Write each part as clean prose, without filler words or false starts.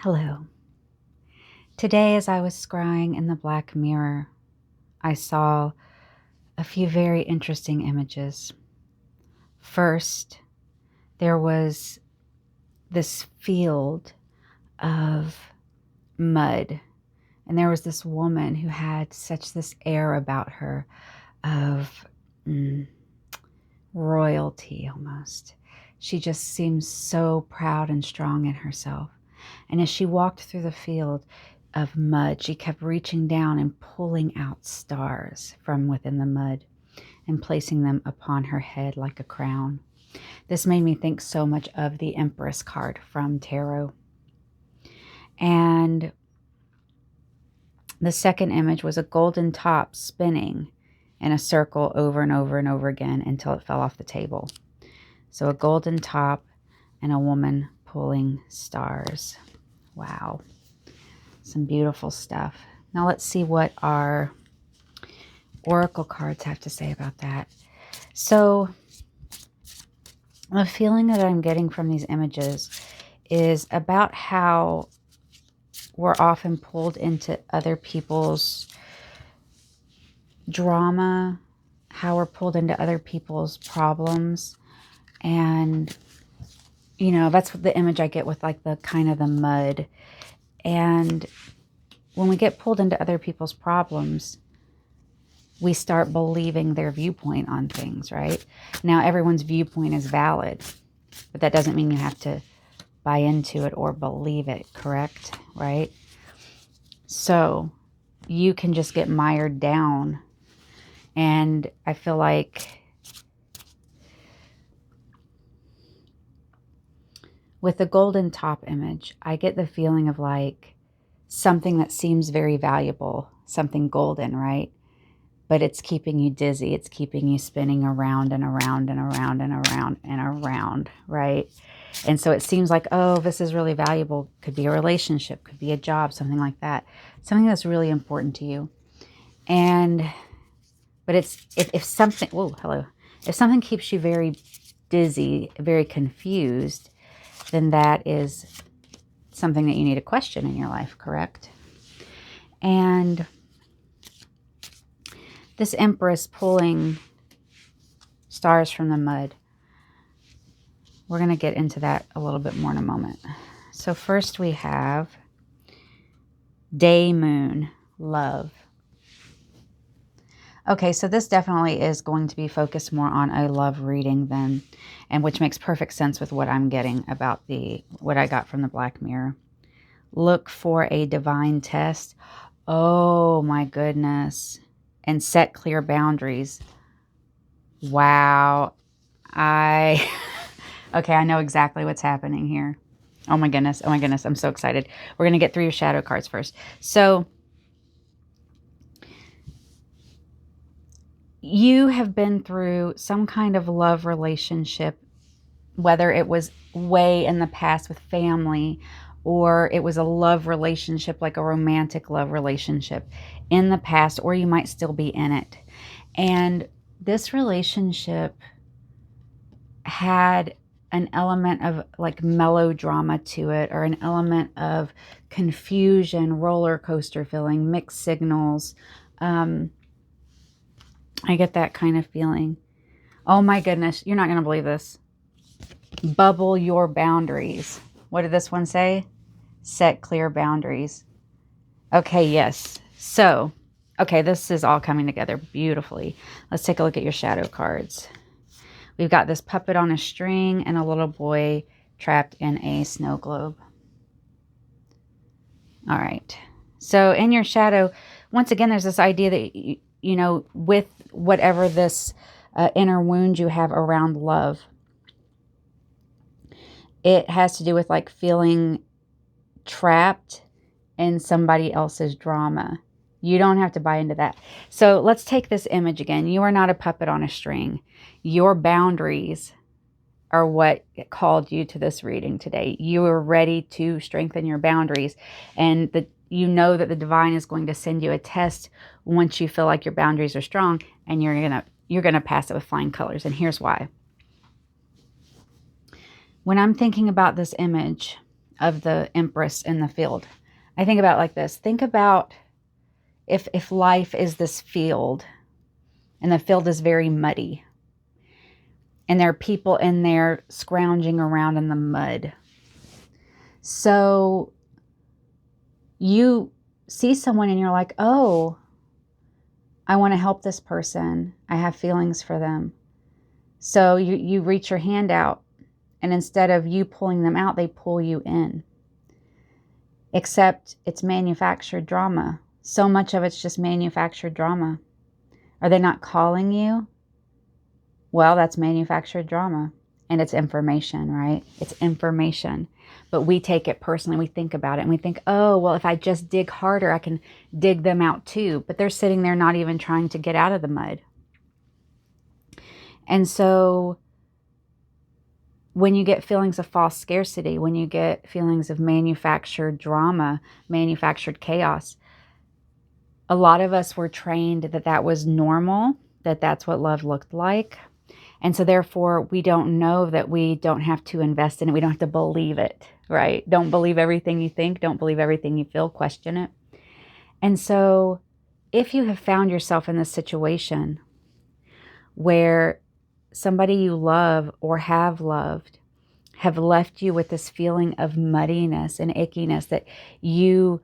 Hello. Today, as I was scrying in the black mirror, I saw a few very interesting images. First, there was this field of mud, and there was this woman who had such this air about her of royalty almost. She just seemed so proud and strong in herself. And as she walked through the field of mud, she kept reaching down and pulling out stars from within the mud and placing them upon her head like a crown. This made me think so much of the Empress card from Tarot. And the second image was a golden top spinning in a circle over and over and over again until it fell off the table. So a golden top and a woman pulling stars. Wow. Some beautiful stuff. Now let's see what our oracle cards have to say about that. So the feeling that I'm getting from these images is about how we're often pulled into other people's drama, how we're pulled into other people's problems. And, you know, that's what the image I get with like the kind of the mud. And when we get pulled into other people's problems, we start believing their viewpoint on things, right? Now, everyone's viewpoint is valid, but that doesn't mean you have to buy into it or believe it, correct? Right? So you can just get mired down. And I feel like with the golden top image, I get the feeling of like something that seems very valuable, something golden, right? But it's keeping you dizzy. It's keeping you spinning around and around and around and around and around, right? And so it seems like, oh, this is really valuable. Could be a relationship, could be a job, something like that. Something that's really important to you. But it's, if something, whoa, hello. If something keeps you very dizzy, very confused, then that is something that you need to question in your life, correct? And this Empress pulling stars from the mud, we're going to get into that a little bit more in a moment. So first we have day moon, love. Okay, so this definitely is going to be focused more on a love reading then, and which makes perfect sense with what I'm getting about what I got from the Black Mirror. Look for a divine test. Oh my goodness. And set clear boundaries. Wow. Okay, I know exactly what's happening here. Oh my goodness. Oh my goodness. I'm so excited. We're going to get through your shadow cards first. So you have been through some kind of love relationship, whether it was way in the past with family, or it was a love relationship, like a romantic love relationship in the past, or you might still be in it. And this relationship had an element of like melodrama to it, or an element of confusion, roller coaster feeling, mixed signals. I get that kind of feeling. Oh my goodness, you're not going to believe this. Bubble your boundaries. What did this one say? Set clear boundaries. Okay, yes. So, okay, this is all coming together beautifully. Let's take a look at your shadow cards. We've got this puppet on a string and a little boy trapped in a snow globe. All right. So in your shadow, once again, there's this idea that, you know, with whatever this inner wound you have around love, it has to do with like feeling trapped in somebody else's drama. You don't have to buy into that. So let's take this image again. You are not a puppet on a string. Your boundaries are what called you to this reading today. You are ready to strengthen your boundaries, and you know that the divine is going to send you a test once you feel like your boundaries are strong, and you're gonna pass it with flying colors. And here's why. When I'm thinking about this image of the Empress in the field. I think about it like this. Think about if life is this field, and the field is very muddy, and there are people in there scrounging around in the mud. So you see someone and you're like, oh, I want to help this person. I have feelings for them. So you reach your hand out, and instead of you pulling them out, they pull you in. Except it's manufactured drama. So much of it's just manufactured drama. Are they not calling you? Well, that's manufactured drama. And it's information, right? It's information. But we take it personally. We think about it and we think, oh, well, if I just dig harder, I can dig them out too. But they're sitting there not even trying to get out of the mud. And so when you get feelings of false scarcity, when you get feelings of manufactured drama, manufactured chaos, a lot of us were trained that that was normal, that that's what love looked like. And so therefore, we don't know that we don't have to invest in it. We don't have to believe it, right? Don't believe everything you think. Don't believe everything you feel. Question it. And so if you have found yourself in this situation where somebody you love or have loved have left you with this feeling of muddiness and ickiness that you,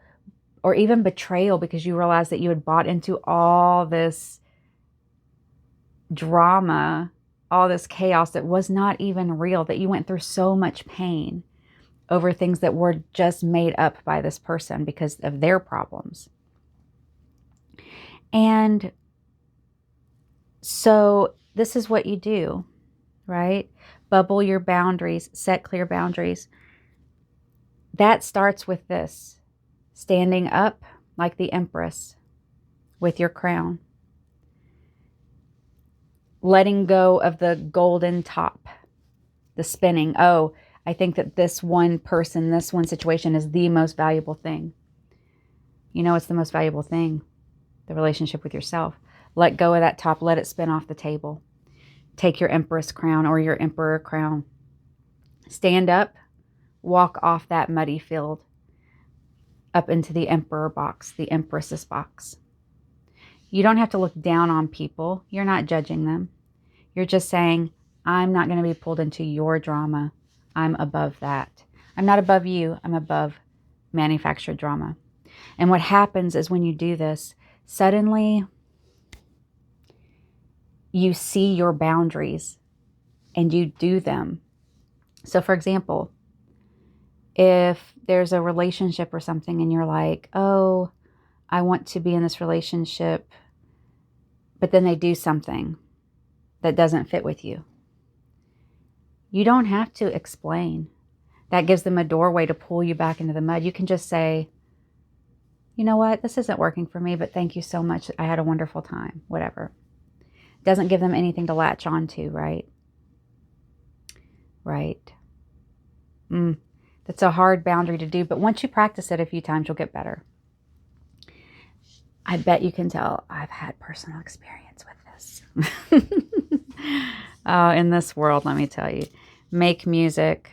or even betrayal because you realized that you had bought into all this drama, all this chaos that was not even real, that you went through so much pain over things that were just made up by this person because of their problems. And so this is what you do, right? Bubble your boundaries, set clear boundaries. That starts with this, standing up like the Empress with your crown. Letting go of the golden top, the spinning. Oh, I think that this one person, this one situation is the most valuable thing. You know, it's the most valuable thing, the relationship with yourself. Let go of that top, let it spin off the table. Take your Empress crown or your Emperor crown. Stand up, walk off that muddy field up into the Emperor box, the Empress's box. You don't have to look down on people. You're not judging them. You're just saying, I'm not going to be pulled into your drama. I'm above that. I'm not above you. I'm above manufactured drama. And what happens is when you do this, suddenly you see your boundaries and you do them. So for example, if there's a relationship or something and you're like, oh, I want to be in this relationship, but then they do something that doesn't fit with you. You don't have to explain. That gives them a doorway to pull you back into the mud. You can just say, you know what, this isn't working for me, but thank you so much. I had a wonderful time, whatever. Doesn't give them anything to latch onto, right? Right. That's a hard boundary to do, but once you practice it a few times, you'll get better. I bet you can tell I've had personal experience with this. In this world, let me tell you. Make music.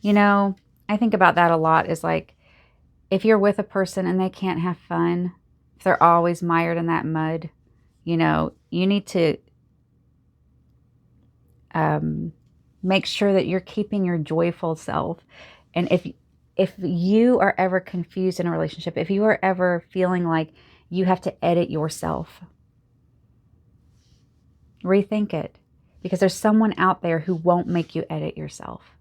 You know, I think about that a lot, is like, if you're with a person and they can't have fun, if they're always mired in that mud, you know, you need to make sure that you're keeping your joyful self. And if you are ever confused in a relationship, if you are ever feeling like you have to edit yourself, rethink it. Because there's someone out there who won't make you edit yourself.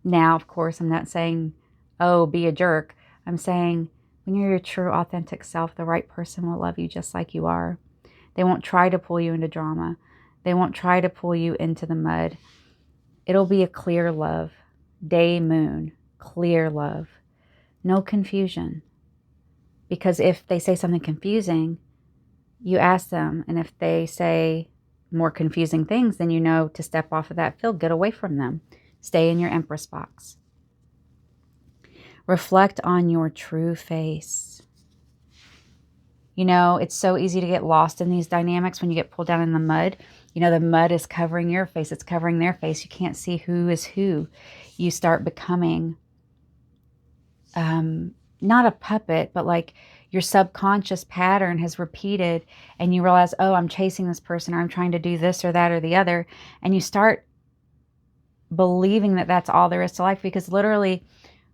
Now, of course, I'm not saying, oh, be a jerk. I'm saying when you're your true, authentic self, the right person will love you just like you are. They won't try to pull you into drama. They won't try to pull you into the mud. It'll be a clear love. Day, moon, clear love. No confusion. Because if they say something confusing, you ask them, and if they say more confusing things, then you know to step off of that field, get away from them. Stay in your Empress box. Reflect on your true face. You know, it's so easy to get lost in these dynamics when you get pulled down in the mud. You know, the mud is covering your face. It's covering their face. You can't see who is who. You start becoming not a puppet, but like your subconscious pattern has repeated, and you realize, oh, I'm chasing this person, or I'm trying to do this or that or the other. And you start believing that that's all there is to life, because literally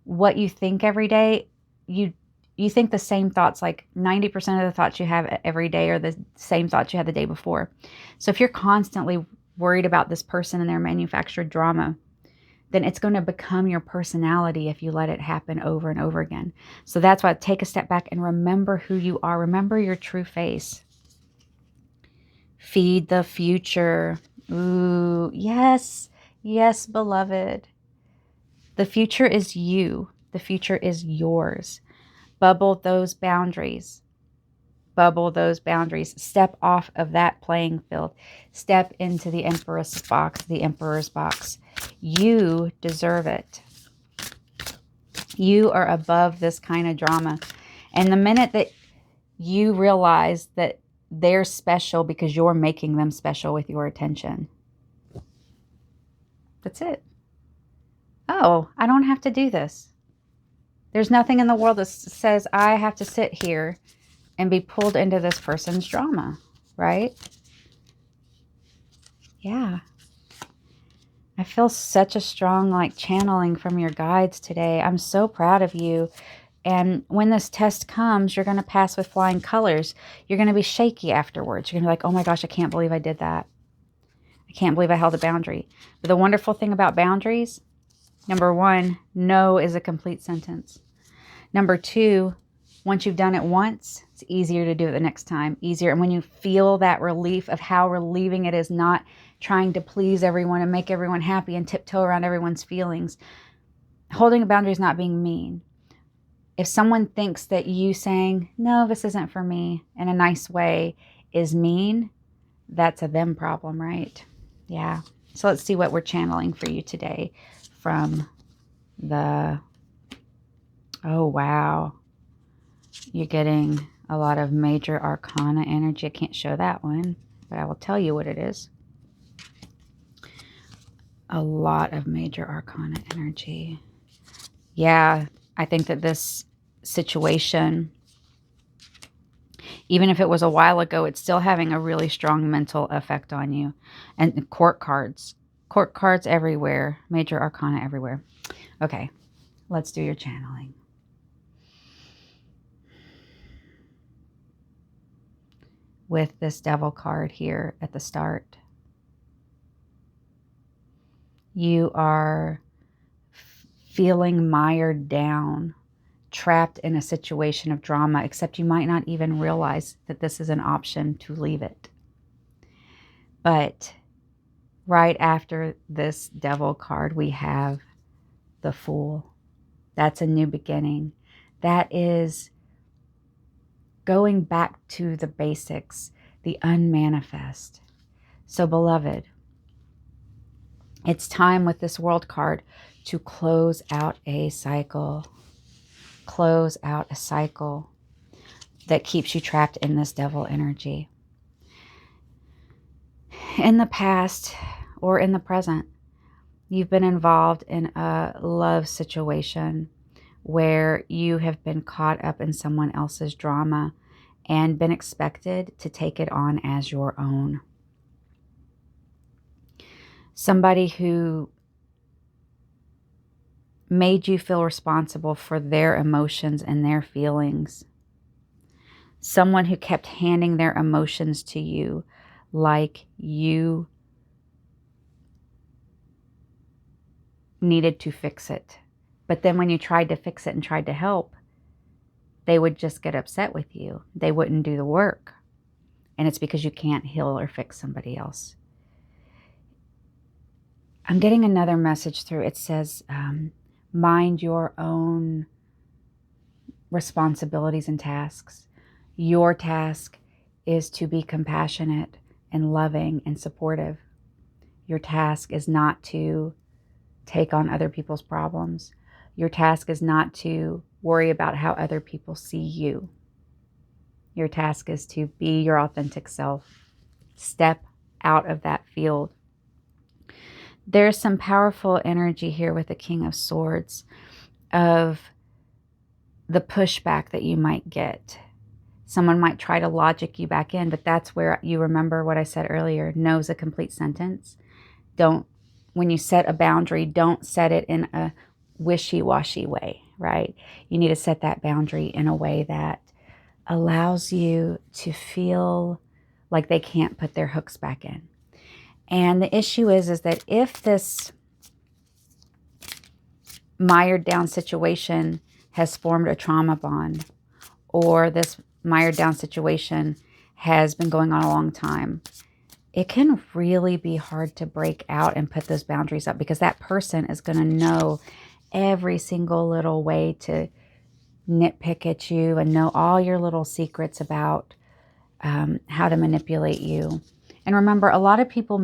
what you think every day, you think the same thoughts. Like 90% of the thoughts you have every day are the same thoughts you had the day before. So if you're constantly worried about this person and their manufactured drama, then it's going to become your personality if you let it happen over and over again. So that's why, take a step back and remember who you are. Remember your true face. Feed the future. Ooh, yes. Yes, beloved. The future is you. The future is yours. Bubble those boundaries. Bubble those boundaries. Step off of that playing field. Step into the Empress box, the Emperor's box. You deserve it. You are above this kind of drama. And the minute that you realize that they're special because you're making them special with your attention, that's it. Oh, I don't have to do this. There's nothing in the world that says I have to sit here and be pulled into this person's drama, right? Yeah. I feel such a strong channeling from your guides today. I'm so proud of you. And when this test comes, you're going to pass with flying colors. You're going to be shaky afterwards. You're going to be like, oh my gosh, I can't believe I did that. I can't believe I held a boundary. But the wonderful thing about boundaries, number one, no is a complete sentence. Number two, once you've done it once, it's easier to do it the next time. Easier. And when you feel that relief of how relieving it is not trying to please everyone and make everyone happy and tiptoe around everyone's feelings, holding a boundary is not being mean. If someone thinks that you saying, no, this isn't for me, in a nice way is mean, that's a them problem, right? Yeah. So let's see what we're channeling for you today from the... Oh, wow. You're getting a lot of major arcana energy. I can't show that one, but I will tell you what it is. A lot of major arcana energy. Yeah, I think that this situation, even if it was a while ago, it's still having a really strong mental effect on you. And court cards. Court cards everywhere. Major arcana everywhere. Okay, let's do your channeling. With this devil card here at the start, you are feeling mired down, trapped in a situation of drama, except you might not even realize that this is an option to leave it. But right after this devil card, we have the Fool. That's a new beginning. That is going back to the basics, the unmanifest. So, beloved, it's time with this World card to close out a cycle. Close out a cycle that keeps you trapped in this devil energy. In the past or in the present, you've been involved in a love situation where you have been caught up in someone else's drama and been expected to take it on as your own. Somebody who made you feel responsible for their emotions and their feelings. Someone who kept handing their emotions to you like you needed to fix it. But then when you tried to fix it and tried to help, they would just get upset with you. They wouldn't do the work. And it's because you can't heal or fix somebody else. I'm getting another message through. It says, mind your own responsibilities and tasks. Your task is to be compassionate and loving and supportive. Your task is not to take on other people's problems. Your task is not to worry about how other people see you. Your task is to be your authentic self. Step out of that field. There's some powerful energy here with the King of Swords of the pushback that you might get. Someone might try to logic you back in, but that's where you remember what I said earlier. No is a complete sentence. When you set a boundary, don't set it in a wishy-washy way, right? You need to set that boundary in a way that allows you to feel like they can't put their hooks back in. And the issue is that if this mired down situation has formed a trauma bond, or this mired down situation has been going on a long time, it can really be hard to break out and put those boundaries up, because that person is going to know every single little way to nitpick at you and know all your little secrets about how to manipulate you. And remember, a lot of people,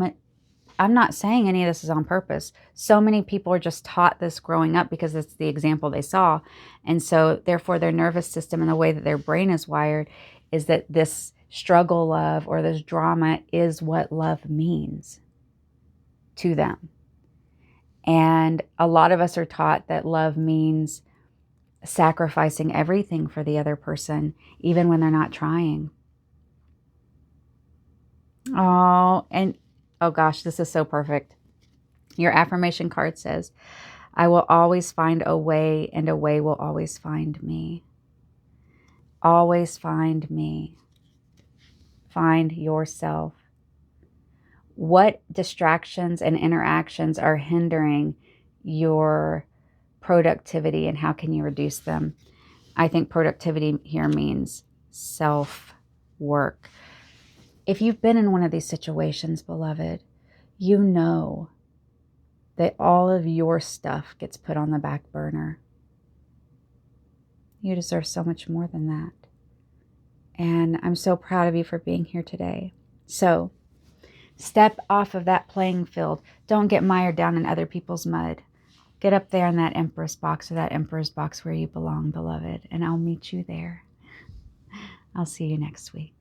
I'm not saying any of this is on purpose. So many people are just taught this growing up because it's the example they saw. And so therefore their nervous system and the way that their brain is wired is that this struggle love or this drama is what love means to them. And a lot of us are taught that love means sacrificing everything for the other person, even when they're not trying. Oh gosh, this is so perfect. Your affirmation card says, I will always find a way, and a way will always find me. Always find me. Find yourself. What distractions and interactions are hindering your productivity, and how can you reduce them? I think productivity here means self-work. If you've been in one of these situations, beloved, you know that all of your stuff gets put on the back burner. You deserve so much more than that. And I'm so proud of you for being here today. So step off of that playing field. Don't get mired down in other people's mud. Get up there in that Empress box, or that Emperor's box where you belong, beloved. And I'll meet you there. I'll see you next week.